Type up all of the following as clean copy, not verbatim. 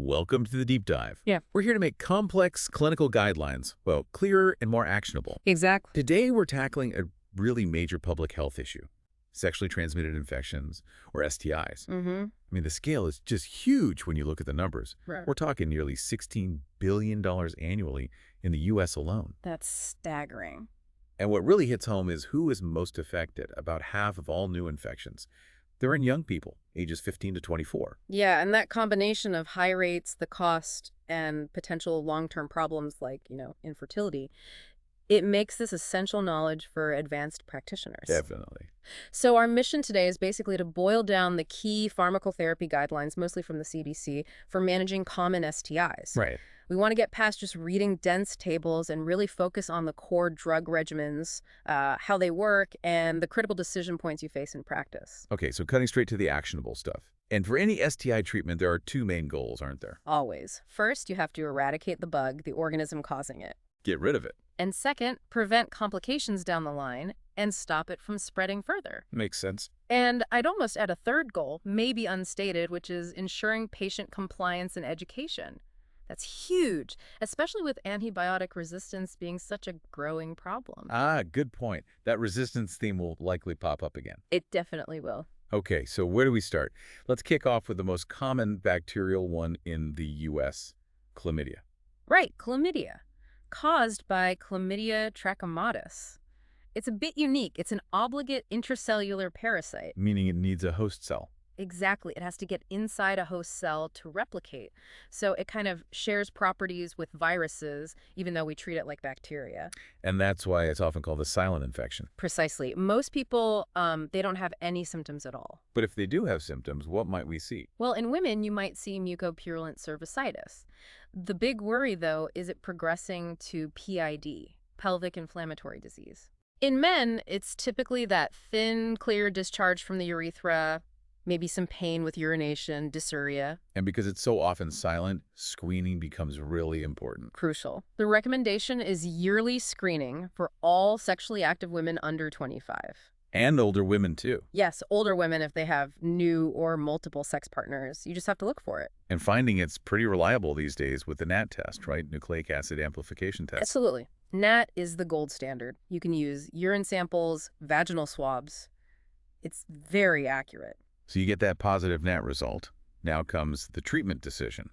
Welcome to the deep dive. Yeah. We're here to make complex clinical guidelines, well, clearer and more actionable. Exactly. Today, we're tackling a really major public health issue, sexually transmitted infections, or STIs. Mm-hmm. I mean, the scale is just huge when you look at the numbers. Right. We're talking nearly $16 billion annually in the U.S. alone. That's staggering. And what really hits home is who is most affected. About half of all new infections, they're in young people, ages 15 to 24. Yeah, and that combination of high rates, the cost, and potential long-term problems like, infertility, it makes this essential knowledge for advanced practitioners. Definitely. So our mission today is basically to boil down the key pharmacotherapy guidelines, mostly from the CDC, for managing common STIs. Right. We want to get past just reading dense tables and really focus on the core drug regimens, how they work, and the critical decision points you face in practice. Okay, so cutting straight to the actionable stuff. And for any STI treatment, there are two main goals, aren't there? Always. First, you have to eradicate the bug, the organism causing it. Get rid of it. And second, prevent complications down the line and stop it from spreading further. Makes sense. And I'd almost add a third goal, maybe unstated, which is ensuring patient compliance and education. That's huge, especially with antibiotic resistance being such a growing problem. Ah, good point. That resistance theme will likely pop up again. It definitely will. Okay, so where do we start? Let's kick off with the most common bacterial one in the U.S., chlamydia. Right, chlamydia, caused by Chlamydia trachomatis. It's a bit unique. It's an obligate intracellular parasite. Meaning it needs a host cell. Exactly. It has to get inside a host cell to replicate. So it kind of shares properties with viruses, even though we treat it like bacteria. And that's why it's often called a silent infection. Precisely. Most people, they don't have any symptoms at all. But if they do have symptoms, what might we see? Well, in women, you might see mucopurulent cervicitis. The big worry, though, is it progressing to PID, Pelvic Inflammatory Disease. In men, it's typically that thin, clear discharge from the urethra, maybe some pain with urination, dysuria. And because it's so often silent, screening becomes really important. Crucial. The recommendation is yearly screening for all sexually active women under 25. And older women, too. Yes, older women if they have new or multiple sex partners. You just have to look for it. And finding it's pretty reliable these days with the NAAT test, right? Nucleic Acid Amplification Test. Absolutely. NAAT is the gold standard. You can use urine samples, vaginal swabs. It's very accurate. So you get that positive NAAT result. Now comes the treatment decision.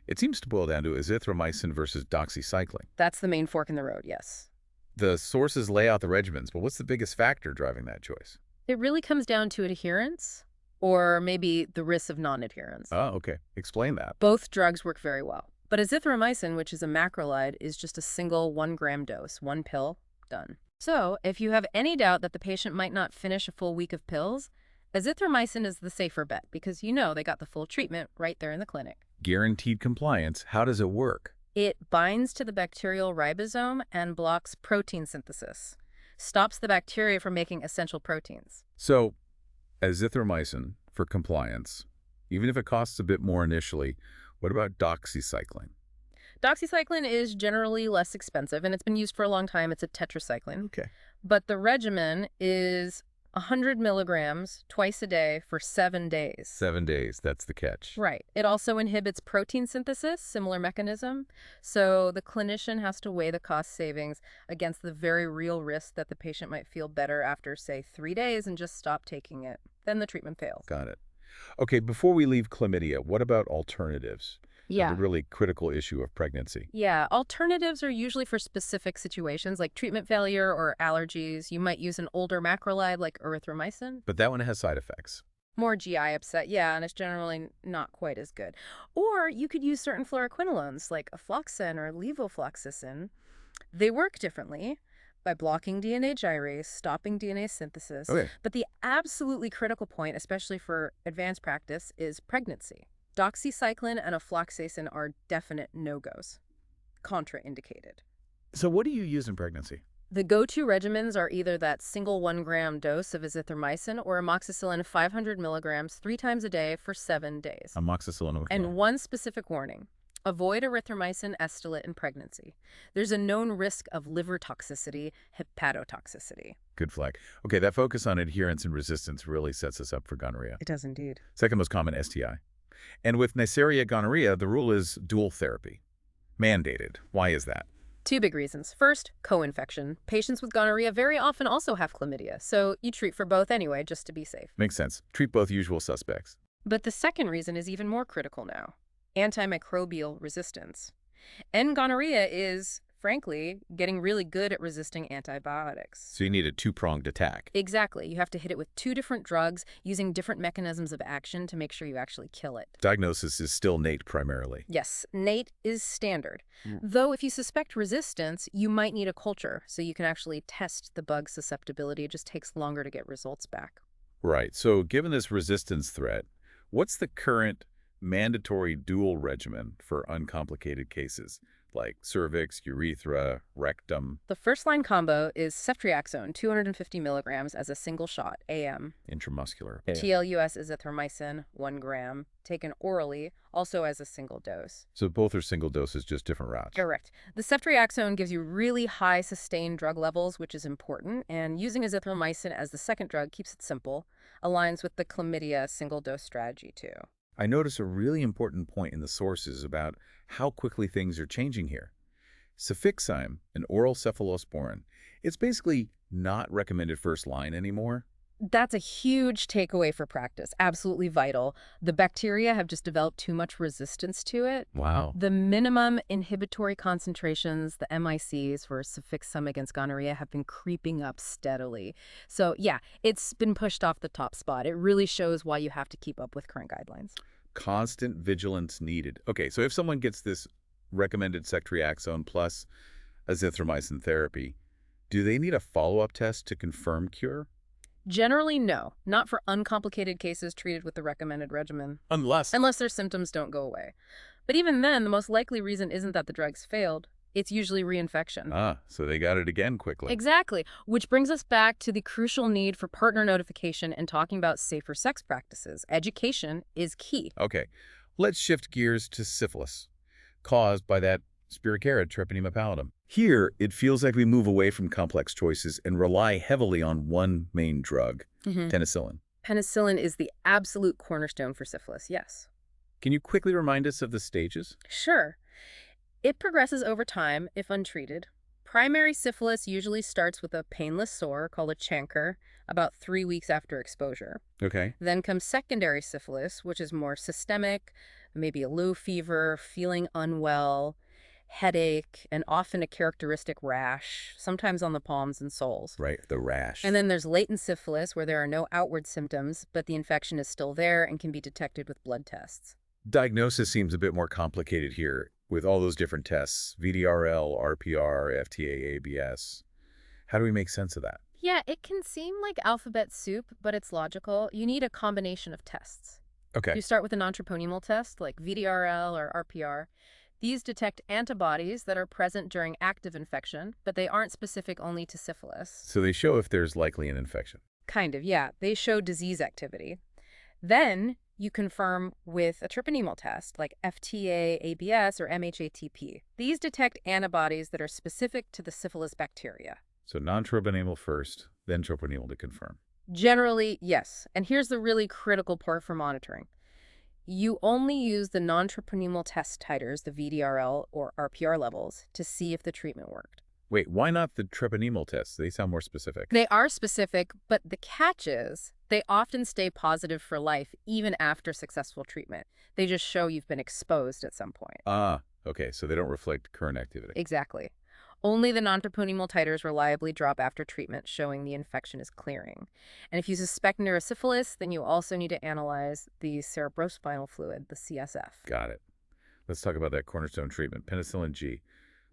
It seems to boil down to azithromycin versus doxycycline. That's the main fork in the road, yes. The sources lay out the regimens, but what's the biggest factor driving that choice? It really comes down to adherence or maybe the risk of non-adherence. Oh, okay. Explain that. Both drugs work very well. But azithromycin, which is a macrolide, is just a single 1-gram dose, one pill, done. So if you have any doubt that the patient might not finish a full week of pills, azithromycin is the safer bet because they got the full treatment right there in the clinic. Guaranteed compliance. How does it work? It binds to the bacterial ribosome and blocks protein synthesis, stops the bacteria from making essential proteins. So, azithromycin for compliance, even if it costs a bit more initially, what about doxycycline? Doxycycline is generally less expensive, and it's been used for a long time. It's a tetracycline. Okay. But the regimen is 100 milligrams twice a day for 7 days. 7 days, that's the catch. Right. It also inhibits protein synthesis, similar mechanism. So the clinician has to weigh the cost savings against the very real risk that the patient might feel better after, say, 3 days and just stop taking it. Then the treatment fails. Got it. Okay, before we leave chlamydia, what about alternatives? Yeah. The really critical issue of pregnancy. Yeah, alternatives are usually for specific situations like treatment failure or allergies. You might use an older macrolide like erythromycin. But that one has side effects. More GI upset, yeah, and it's generally not quite as good. Or you could use certain fluoroquinolones like afloxacin or levofloxacin. They work differently by blocking DNA gyrase, stopping DNA synthesis. Okay. But the absolutely critical point, especially for advanced practice, is pregnancy. Doxycycline and afloxacin are definite no-goes, contraindicated. So what do you use in pregnancy? The go-to regimens are either that single 1-gram dose of azithromycin or amoxicillin 500 milligrams 3 times a day for 7 days. Amoxicillin. Okay. And one specific warning. Avoid erythromycin estolate in pregnancy. There's a known risk of liver toxicity, hepatotoxicity. Good flag. Okay, that focus on adherence and resistance really sets us up for gonorrhea. It does indeed. Second most common STI. And with Neisseria gonorrhea, the rule is dual therapy. Mandated. Why is that? Two big reasons. First, co-infection. Patients with gonorrhea very often also have chlamydia, so you treat for both anyway, just to be safe. Makes sense. Treat both usual suspects. But the second reason is even more critical now. Antimicrobial resistance. And gonorrhea is, frankly, getting really good at resisting antibiotics. So you need a two-pronged attack. Exactly. You have to hit it with two different drugs using different mechanisms of action to make sure you actually kill it. Diagnosis is still NAAT primarily. Yes, NAAT is standard. Though if you suspect resistance, you might need a culture so you can actually test the bug susceptibility. It just takes longer to get results back. Right. So given this resistance threat, what's the current mandatory dual regimen for uncomplicated cases like cervix, urethra, rectum? The first-line combo is Ceftriaxone, 250 milligrams as a single shot, AM. Intramuscular. TLUS azithromycin, 1 gram, taken orally, also as a single dose. So both are single doses, just different routes. Correct. The Ceftriaxone gives you really high sustained drug levels, which is important, and using azithromycin as the second drug keeps it simple, aligns with the chlamydia single-dose strategy, too. I notice a really important point in the sources about how quickly things are changing here. Syphilis, an oral cephalosporin, it's basically not recommended first line anymore. That's a huge takeaway for practice, absolutely vital. The bacteria have just developed too much resistance to it. Wow. The minimum inhibitory concentrations, the MICs for Syphilis against gonorrhea, have been creeping up steadily. So yeah, it's been pushed off the top spot. It really shows why you have to keep up with current guidelines. Constant vigilance needed. Okay, so if someone gets this recommended Ceftriaxone plus azithromycin therapy, do they need a follow-up test to confirm cure? Generally, no. Not for uncomplicated cases treated with the recommended regimen. Unless Unless their symptoms don't go away. But even then, the most likely reason isn't that the drugs failed. It's usually reinfection. So they got it again quickly. Exactly. Which brings us back to the crucial need for partner notification and talking about safer sex practices. Education is key. Okay, let's shift gears to syphilis, caused by that spirocharid Treponema pallidum. Here, it feels like we move away from complex choices and rely heavily on one main drug, penicillin. Penicillin is the absolute cornerstone for syphilis, yes. Can you quickly remind us of the stages? Sure. It progresses over time if untreated. Primary syphilis usually starts with a painless sore called a chancre about 3 weeks after exposure. Okay. Then comes secondary syphilis, which is more systemic, maybe a low fever, feeling unwell, headache, and often a characteristic rash, sometimes on the palms and soles. Right, the rash. And then there's latent syphilis, where there are no outward symptoms, but the infection is still there and can be detected with blood tests. Diagnosis seems a bit more complicated here with all those different tests, VDRL, RPR, FTA, ABS. How do we make sense of that? Yeah, it can seem like alphabet soup, but it's logical. You need a combination of tests. Okay. You start with a non-troponemal test, like VDRL or RPR. These detect antibodies that are present during active infection, but they aren't specific only to syphilis. So they show if there's likely an infection. Kind of, yeah. They show disease activity. Then you confirm with a troponemal test, like FTA, ABS, or MHATP. These detect antibodies that are specific to the syphilis bacteria. So non-troponemal first, then troponemal to confirm. Generally, yes. And here's the really critical part for monitoring. You only use the non-troponemal test titers, the VDRL or RPR levels, to see if the treatment worked. Wait, why not the treponemal tests? They sound more specific. They are specific, but the catch is they often stay positive for life even after successful treatment. They just show you've been exposed at some point. Okay, so they don't reflect current activity. Exactly. Only the non-troponemal titers reliably drop after treatment, showing the infection is clearing. And if you suspect neurosyphilis, then you also need to analyze the cerebrospinal fluid, the CSF. Got it. Let's talk about that cornerstone treatment, penicillin G.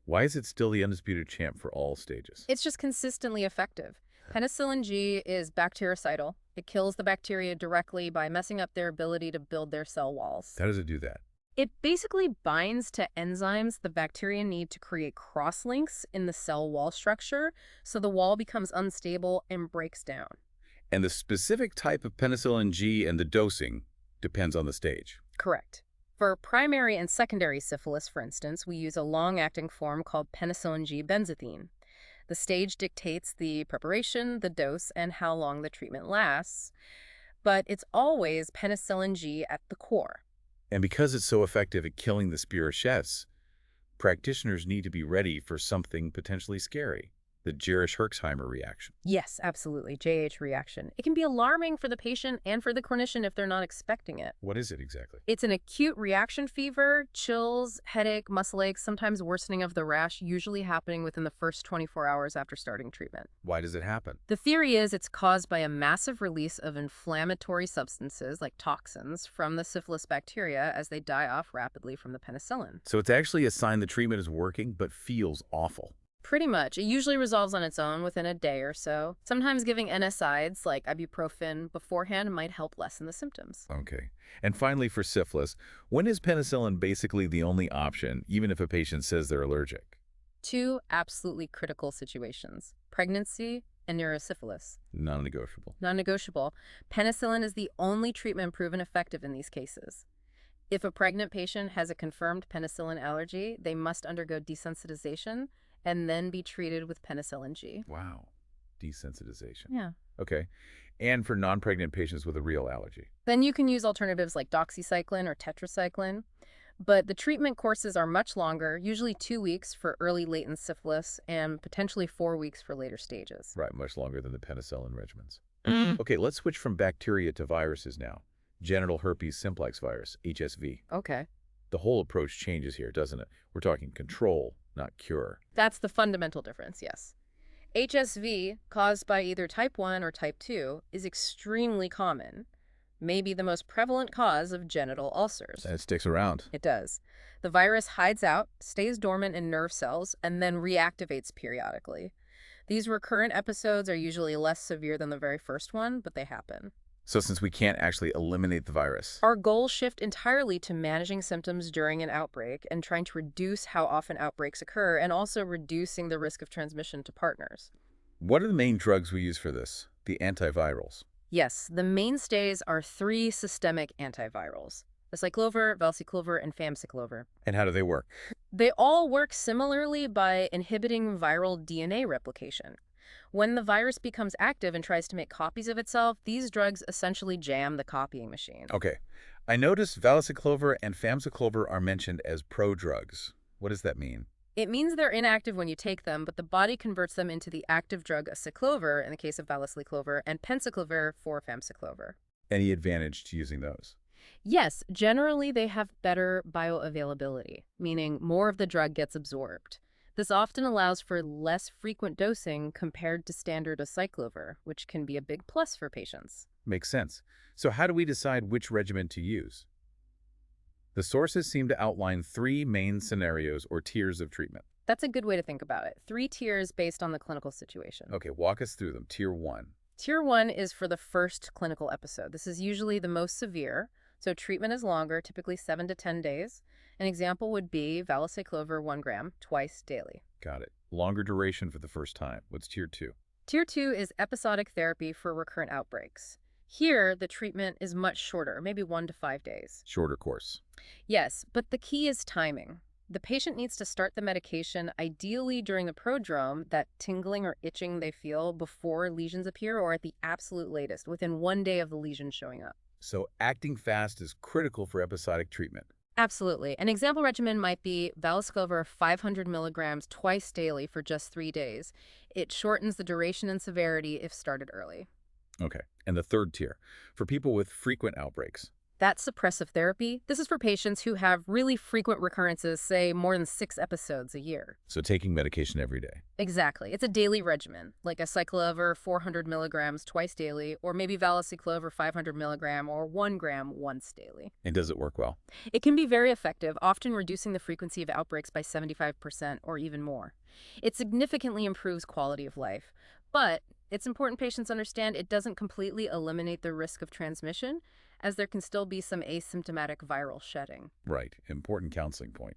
Why is it still the undisputed champ for all stages? It's just consistently effective. Penicillin G is bactericidal. It kills the bacteria directly by messing up their ability to build their cell walls. How does it do that? It basically binds to enzymes the bacteria need to create crosslinks in the cell wall structure, so the wall becomes unstable and breaks down. And the specific type of penicillin G and the dosing depends on the stage. Correct. For primary and secondary syphilis, for instance, we use a long-acting form called penicillin G benzathine. The stage dictates the preparation, the dose, and how long the treatment lasts, but it's always penicillin G at the core. And because it's so effective at killing the spirochetes, practitioners need to be ready for something potentially scary, the Jerisch-Herxheimer reaction. Yes, absolutely. JH reaction. It can be alarming for the patient and for the clinician if they're not expecting it. What is it exactly? It's an acute reaction fever, chills, headache, muscle aches, sometimes worsening of the rash, usually happening within the first 24 hours after starting treatment. Why does it happen? The theory is it's caused by a massive release of inflammatory substances like toxins from the syphilis bacteria as they die off rapidly from the penicillin. So it's actually a sign the treatment is working but feels awful. Pretty much. It usually resolves on its own within a day or so. Sometimes giving NSAIDs like ibuprofen beforehand might help lessen the symptoms. Okay. And finally, for syphilis, when is penicillin basically the only option, even if a patient says they're allergic? Two absolutely critical situations: pregnancy and neurosyphilis. Non-negotiable. Non-negotiable. Penicillin is the only treatment proven effective in these cases. If a pregnant patient has a confirmed penicillin allergy, they must undergo desensitization and then be treated with penicillin G. Wow. Desensitization. Yeah. Okay. And for non-pregnant patients with a real allergy? Then you can use alternatives like Doxycycline or tetracycline. But the treatment courses are much longer, usually 2 weeks for early latent syphilis and potentially 4 weeks for later stages. Right, much longer than the penicillin regimens. Mm. Okay, let's switch from bacteria to viruses now. Genital Herpes Simplex Virus, HSV. Okay. The whole approach changes here, doesn't it? We're talking control, not cure. That's the fundamental difference, yes. HSV, caused by either type 1 or type 2, is extremely common, maybe the most prevalent cause of genital ulcers. And it sticks around. It does. The virus hides out, stays dormant in nerve cells, and then reactivates periodically. These recurrent episodes are usually less severe than the very first one, but they happen. So since we can't actually eliminate the virus, Our goals shift entirely to managing symptoms during an outbreak and trying to reduce how often outbreaks occur and also reducing the risk of transmission to partners. what are the main drugs we use for this? The antivirals. Yes, the mainstays are 3 systemic antivirals: Acyclovir, Valciclovir, and Famciclovir. And how do they work? They all work similarly by inhibiting viral DNA replication. When the virus becomes active and tries to make copies of itself, these drugs essentially jam the copying machine. Okay. I noticed Valciclovir and Famciclovir are mentioned as prodrugs. What does that mean? It means they're inactive when you take them, but the body converts them into the active drug Acyclovir in the case of Valciclovir and Penicillin for Famciclovir. Any advantage to using those? Yes, generally they have better bioavailability, meaning more of the drug gets absorbed. This often allows for less frequent dosing compared to standard Acyclovir, which can be a big plus for patients. Makes sense. So how do we decide which regimen to use? The sources seem to outline 3 main scenarios or tiers of treatment. That's a good way to think about it. 3 tiers based on the clinical situation. Okay, walk us through them. Tier 1. Tier 1 is for the first clinical episode. This is usually the most severe, so treatment is longer, typically 7 to 10 days. An example would be Valciclovir 1 gram twice daily. Got it. Longer duration for the first time. What's Tier 2? Tier 2 is episodic therapy for recurrent outbreaks. Here, the treatment is much shorter, maybe 1 to 5 days. Shorter course. Yes, but the key is timing. The patient needs to start the medication ideally during the prodrome, that tingling or itching they feel before lesions appear, or at the absolute latest, within 1 day of the lesion showing up. So acting fast is critical for episodic treatment. Absolutely. An example regimen might be Valciclovir 500 milligrams twice daily for just 3 days. It shortens the duration and severity if started early. Okay. And the third tier, for people with frequent outbreaks. That's suppressive therapy. This is for patients who have really frequent recurrences, say more than 6 episodes a year. So taking medication every day. Exactly. It's a daily regimen, like Acyclovir 400 milligrams twice daily, or maybe Valciclovir 500 milligram or 1 gram once daily. And does it work well? It can be very effective, often reducing the frequency of outbreaks by 75% or even more. It significantly improves quality of life, but it's important patients understand it doesn't completely eliminate the risk of transmission, as there can still be some asymptomatic viral shedding. Right. Important counseling point.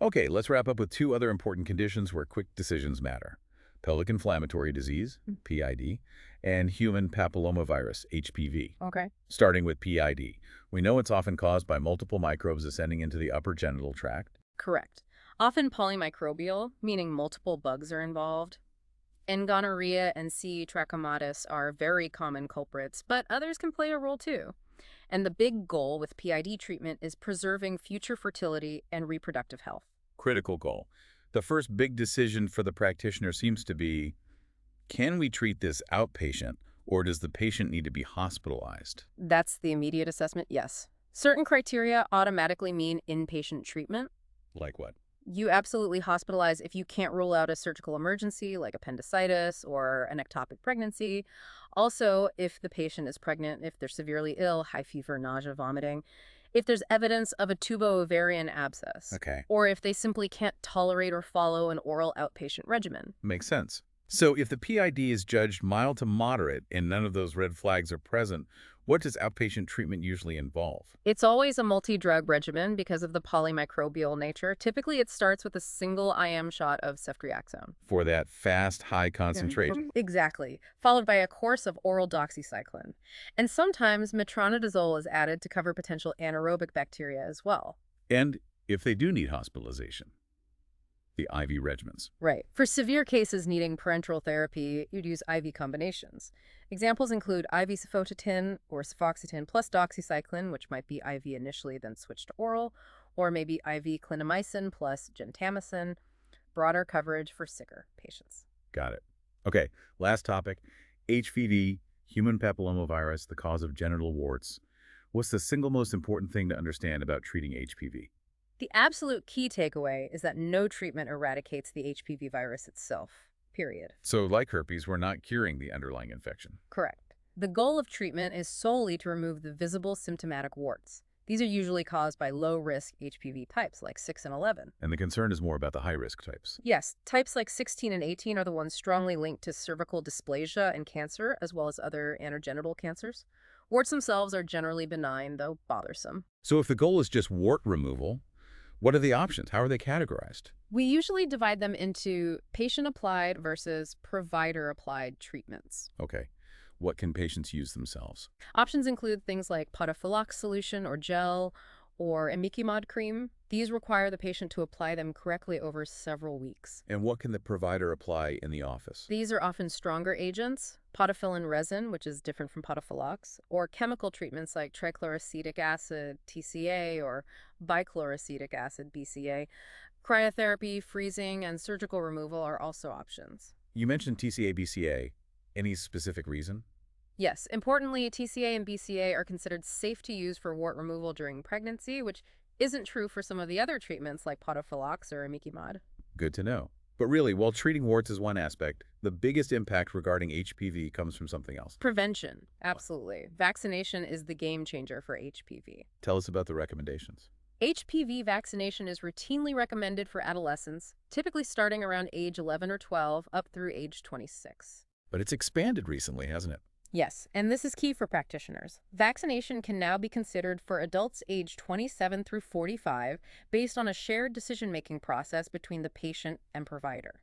Okay, let's wrap up with 2 other important conditions where quick decisions matter. Pelvic Inflammatory Disease, PID, and Human Papillomavirus, HPV. Okay. Starting with PID. We know it's often caused by multiple microbes ascending into the upper genital tract. Correct. Often polymicrobial, meaning multiple bugs are involved. And gonorrhea and trachomatis are very common culprits, but others can play a role too. And the big goal with PID treatment is preserving future fertility and reproductive health. Critical goal. The first big decision for the practitioner seems to be, can we treat this outpatient, or does the patient need to be hospitalized? That's the immediate assessment, yes. Certain criteria automatically mean inpatient treatment. Like what? You absolutely hospitalize if you can't rule out a surgical emergency like appendicitis or an ectopic pregnancy. Also, if the patient is pregnant, if they're severely ill, high fever, nausea, vomiting, if there's evidence of a tubo-ovarian abscess, Okay. or if they simply can't tolerate or follow an oral outpatient regimen. Makes sense. So if the PID is judged mild to moderate and none of those red flags are present, what does outpatient treatment usually involve? It's always a multi-drug regimen because of the polymicrobial nature. Typically, it starts with a single IM shot of Ceftriaxone. For that fast, high concentration. Exactly, followed by a course of oral Doxycycline. And sometimes metronidazole is added to cover potential anaerobic bacteria as well. And if they do need hospitalization, the IV regimens. Right. For severe cases needing parenteral therapy, you'd use IV combinations. Examples include IV cefotatin or cefoxitin plus doxycycline, which might be IV initially then switch to oral, or maybe IV clindamycin plus gentamicin, broader coverage for sicker patients. Got it. Okay, last topic. HPV, human papillomavirus, the cause of genital warts. What's the single most important thing to understand about treating HPV? The absolute key takeaway is that no treatment eradicates the HPV virus itself, period. So like herpes, we're not curing the underlying infection. Correct. The goal of treatment is solely to remove the visible symptomatic warts. These are usually caused by low-risk HPV types like 6 and 11. And the concern is more about the high-risk types. Yes, types like 16 and 18 are the ones strongly linked to cervical dysplasia and cancer, as well as other anogenital cancers. Warts themselves are generally benign, though bothersome. So if the goal is just wart removal, what are the options? How are they categorized? We usually divide them into patient-applied versus provider-applied treatments. Okay. What can patients use themselves? Options include things like Podophylax solution or gel or imiquimod cream. These require the patient to apply them correctly over several weeks. And what can the provider apply in the office? These are often stronger agents, podophyllin resin, which is different from Podophylax, or chemical treatments like trichloroacetic acid, TCA, or bichloroacetic acid, BCA. Cryotherapy, freezing, and surgical removal are also options. You mentioned TCA, BCA. Any specific reason? Yes, importantly, TCA and BCA are considered safe to use for wart removal during pregnancy, which isn't true for some of the other treatments like Podophylax or imiquimod. Good to know. But really, while treating warts is one aspect, the biggest impact regarding HPV comes from something else. Prevention, absolutely. Vaccination is the game changer for HPV. Tell us about the recommendations. HPV vaccination is routinely recommended for adolescents, typically starting around age 11 or 12 up through age 26. But it's expanded recently, hasn't it? Yes, and this is key for practitioners. Vaccination can now be considered for adults aged 27 through 45 based on a shared decision-making process between the patient and provider.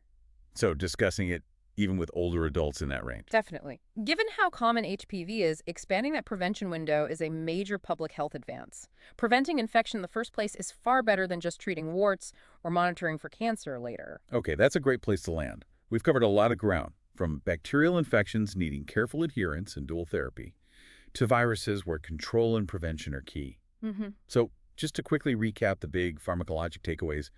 So discussing it even with older adults in that range. Definitely. Given how common HPV is, expanding that prevention window is a major public health advance. Preventing infection in the first place is far better than just treating warts or monitoring for cancer later. Okay, that's a great place to land. We've covered a lot of ground, from bacterial infections needing careful adherence and dual therapy, to viruses where control and prevention are key. So just to quickly recap the big pharmacologic takeaways,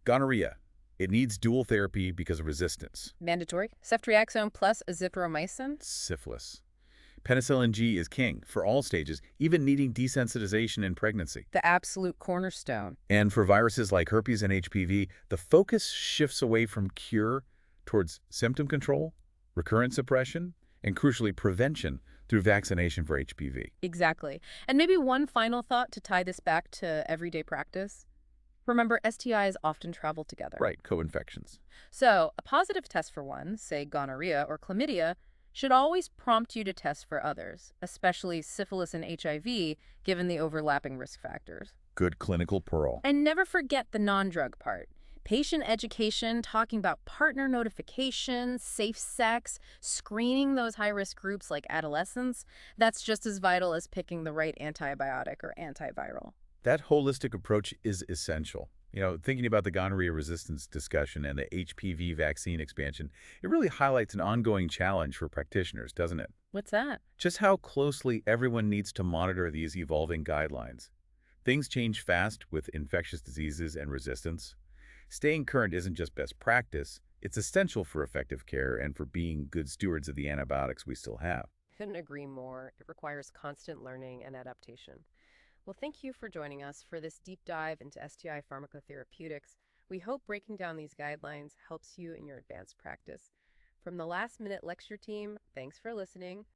gonorrhea. It needs dual therapy because of resistance. Mandatory. Ceftriaxone plus azithromycin. Syphilis. Penicillin G is king for all stages, even needing desensitization in pregnancy. The absolute cornerstone. And for viruses like herpes and HPV, the focus shifts away from cure towards symptom control, recurrent suppression, and crucially prevention through vaccination for HPV. Exactly. And maybe one final thought to tie this back to everyday practice. Remember, STIs often travel together. Right, co-infections. So a positive test for one, say gonorrhea or chlamydia, should always prompt you to test for others, especially syphilis and HIV, given the overlapping risk factors. Good clinical pearl. And never forget the non-drug part. Patient education, talking about partner notification, safe sex, screening those high-risk groups like adolescents, that's just as vital as picking the right antibiotic or antiviral. That holistic approach is essential. Thinking about the gonorrhea resistance discussion and the HPV vaccine expansion, it really highlights an ongoing challenge for practitioners, doesn't it? What's that? Just how closely everyone needs to monitor these evolving guidelines. Things change fast with infectious diseases and resistance. Staying current isn't just best practice, it's essential for effective care and for being good stewards of the antibiotics we still have. Couldn't agree more. It requires constant learning and adaptation. Well, thank you for joining us for this deep dive into STI pharmacotherapeutics. We hope breaking down these guidelines helps you in your advanced practice. From the Last Minute Lecture team, thanks for listening.